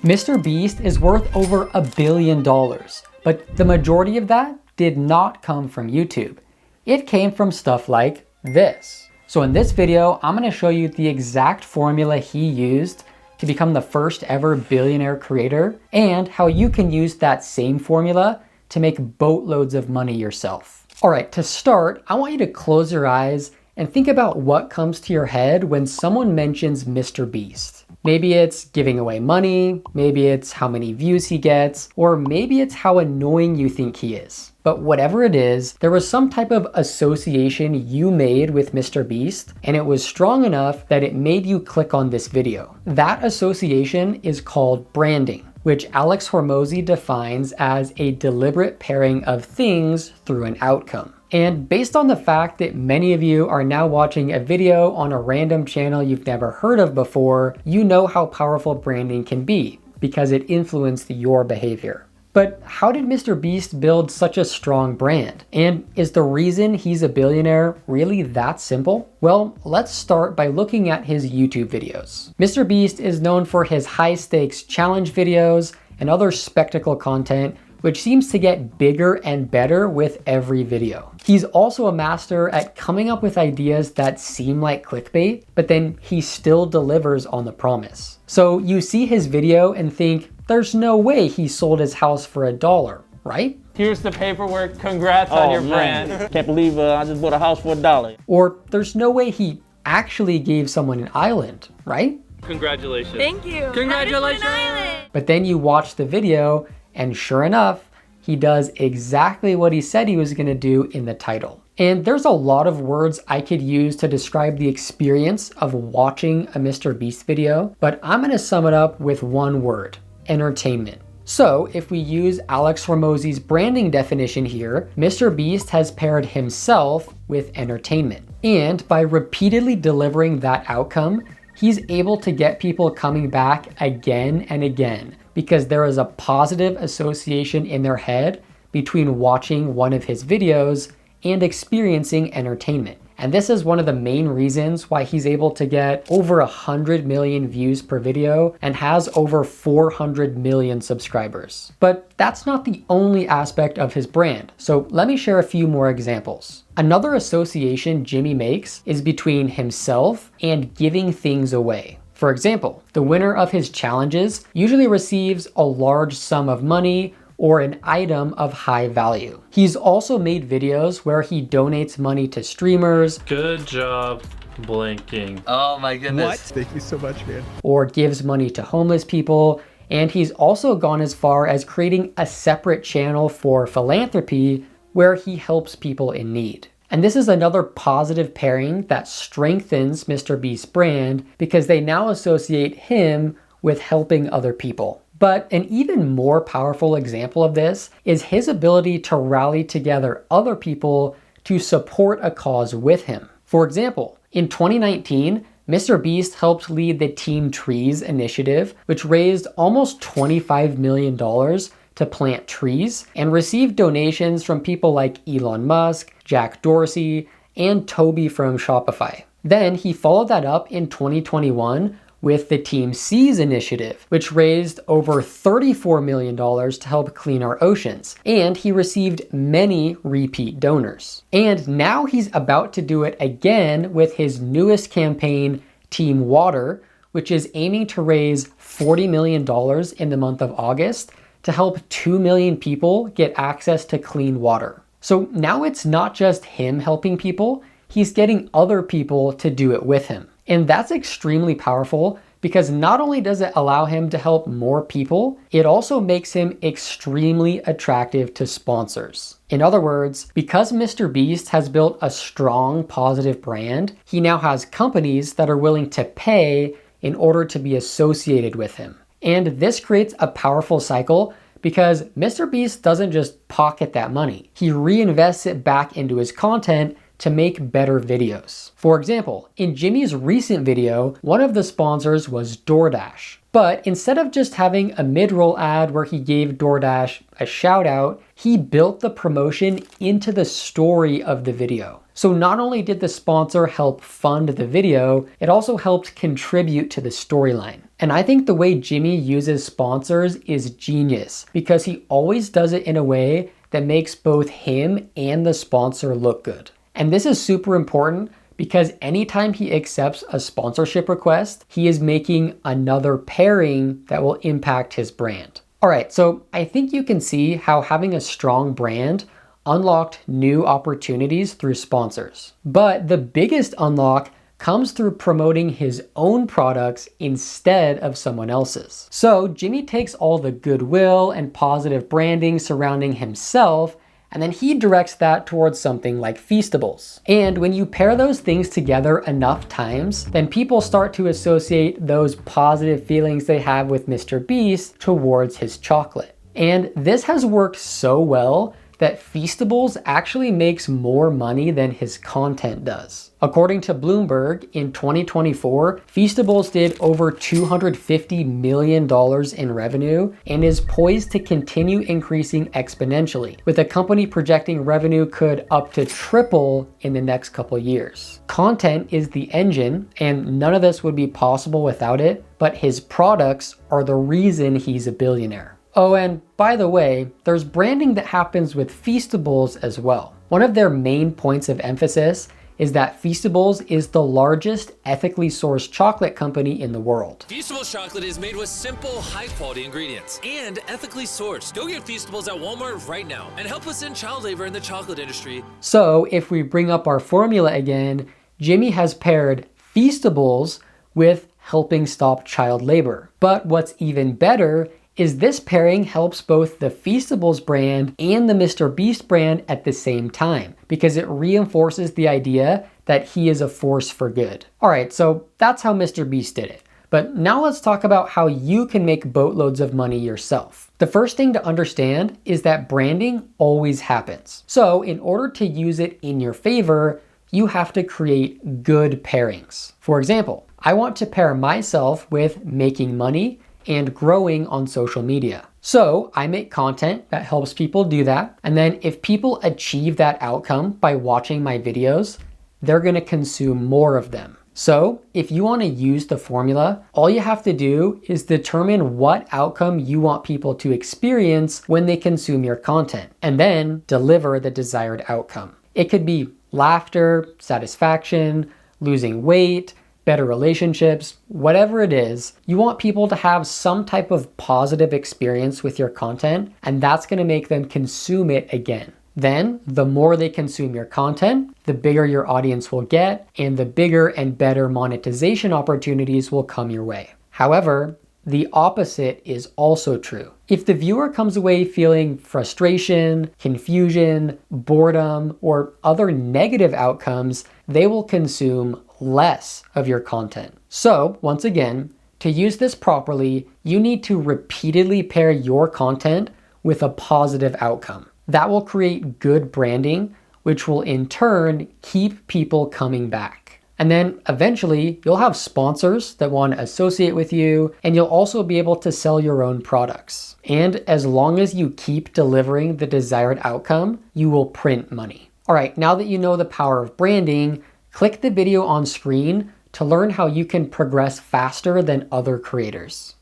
MrBeast is worth over $1 billion, but the majority of that did not come from YouTube. It came from stuff like this. So in this video, I'm gonna show you the exact formula he used to become the first ever billionaire creator and how you can use that same formula to make boatloads of money yourself. All right, to start, I want you to close your eyes and think about what comes to your head when someone mentions MrBeast. Maybe it's giving away money, maybe it's how many views he gets, or maybe it's how annoying you think he is. But whatever it is, there was some type of association you made with MrBeast, and it was strong enough that it made you click on this video. That association is called branding, which Alex Hormozi defines as a deliberate pairing of things through an outcome. And based on the fact that many of you are now watching a video on a random channel you've never heard of before, you know how powerful branding can be because it influenced your behavior. But how did MrBeast build such a strong brand? And is the reason he's a billionaire really that simple? Well, let's start by looking at his YouTube videos. MrBeast is known for his high stakes challenge videos and other spectacle content, which seems to get bigger and better with every video. He's also a master at coming up with ideas that seem like clickbait, but then he still delivers on the promise. So you see his video and think, there's no way he sold his house for $1, right? Here's the paperwork, congrats on your brand. Can't believe I just bought a house for $1. Or there's no way he actually gave someone an island, right? Congratulations. Thank you. Congratulations. But then you watch the video, and sure enough, he does exactly what he said he was gonna do in the title. And there's a lot of words I could use to describe the experience of watching a MrBeast video, but I'm gonna sum it up with one word: entertainment. So if we use Alex Hormozi's branding definition here, MrBeast has paired himself with entertainment. And by repeatedly delivering that outcome, he's able to get people coming back again and again because there is a positive association in their head between watching one of his videos and experiencing entertainment. And this is one of the main reasons why he's able to get over 100 million views per video and has over 400 million subscribers. But that's not the only aspect of his brand. So let me share a few more examples. Another association Jimmy makes is between himself and giving things away. For example, the winner of his challenges usually receives a large sum of money or an item of high value. He's also made videos where he donates money to streamers. Good job blinking. Oh my goodness. What? Thank you so much, man. Or gives money to homeless people. And he's also gone as far as creating a separate channel for philanthropy where he helps people in need. And this is another positive pairing that strengthens MrBeast's brand because they now associate him with helping other people. But an even more powerful example of this is his ability to rally together other people to support a cause with him. For example, in 2019, MrBeast helped lead the Team Trees initiative, which raised almost $25 million to plant trees and received donations from people like Elon Musk, Jack Dorsey, and Toby from Shopify. Then he followed that up in 2021 with the Team Seas initiative, which raised over $34 million to help clean our oceans. And he received many repeat donors. And now he's about to do it again with his newest campaign, Team Water, which is aiming to raise $40 million in the month of August to help 2 million people get access to clean water. So now it's not just him helping people, he's getting other people to do it with him. And that's extremely powerful because not only does it allow him to help more people, it also makes him extremely attractive to sponsors. In other words, because MrBeast has built a strong positive brand, he now has companies that are willing to pay in order to be associated with him. And this creates a powerful cycle because MrBeast doesn't just pocket that money. He reinvests it back into his content to make better videos. For example, in Jimmy's recent video, one of the sponsors was DoorDash. But instead of just having a mid-roll ad where he gave DoorDash a shout out, he built the promotion into the story of the video. So not only did the sponsor help fund the video, it also helped contribute to the storyline. And I think the way Jimmy uses sponsors is genius because he always does it in a way that makes both him and the sponsor look good. And this is super important because anytime he accepts a sponsorship request, he is making another pairing that will impact his brand. All right, so I think you can see how having a strong brand unlocked new opportunities through sponsors. But the biggest unlock comes through promoting his own products instead of someone else's. So Jimmy takes all the goodwill and positive branding surrounding himself, and then he directs that towards something like Feastables. And when you pair those things together enough times, then people start to associate those positive feelings they have with MrBeast towards his chocolate. And this has worked so well that Feastables actually makes more money than his content does. According to Bloomberg, in 2024, Feastables did over $250 million in revenue and is poised to continue increasing exponentially, with the company projecting revenue could up to triple in the next couple years. Content is the engine, and none of this would be possible without it, but his products are the reason he's a billionaire. Oh, and by the way, there's branding that happens with Feastables as well. One of their main points of emphasis is that Feastables is the largest ethically sourced chocolate company in the world. Feastables chocolate is made with simple, high-quality ingredients and ethically sourced. Go get Feastables at Walmart right now and help us end child labor in the chocolate industry. So if we bring up our formula again, Jimmy has paired Feastables with helping stop child labor. But what's even better is this pairing helps both the Feastables brand and the MrBeast brand at the same time, because it reinforces the idea that he is a force for good. All right, so that's how MrBeast did it. But now let's talk about how you can make boatloads of money yourself. The first thing to understand is that branding always happens. So in order to use it in your favor, you have to create good pairings. For example, I want to pair myself with making money and growing on social media. So I make content that helps people do that. And then if people achieve that outcome by watching my videos, they're gonna consume more of them. So if you wanna use the formula, all you have to do is determine what outcome you want people to experience when they consume your content, and then deliver the desired outcome. It could be laughter, satisfaction, losing weight, better relationships, whatever it is, you want people to have some type of positive experience with your content, and that's gonna make them consume it again. Then, the more they consume your content, the bigger your audience will get, and the bigger and better monetization opportunities will come your way. However, the opposite is also true. If the viewer comes away feeling frustration, confusion, boredom, or other negative outcomes, they will consume less of your content. So once again, to use this properly, you need to repeatedly pair your content with a positive outcome. That will create good branding, which will in turn keep people coming back. And then eventually you'll have sponsors that want to associate with you, and you'll also be able to sell your own products. And as long as you keep delivering the desired outcome, you will print money. All right, now that you know the power of branding, click the video on screen to learn how you can progress faster than other creators.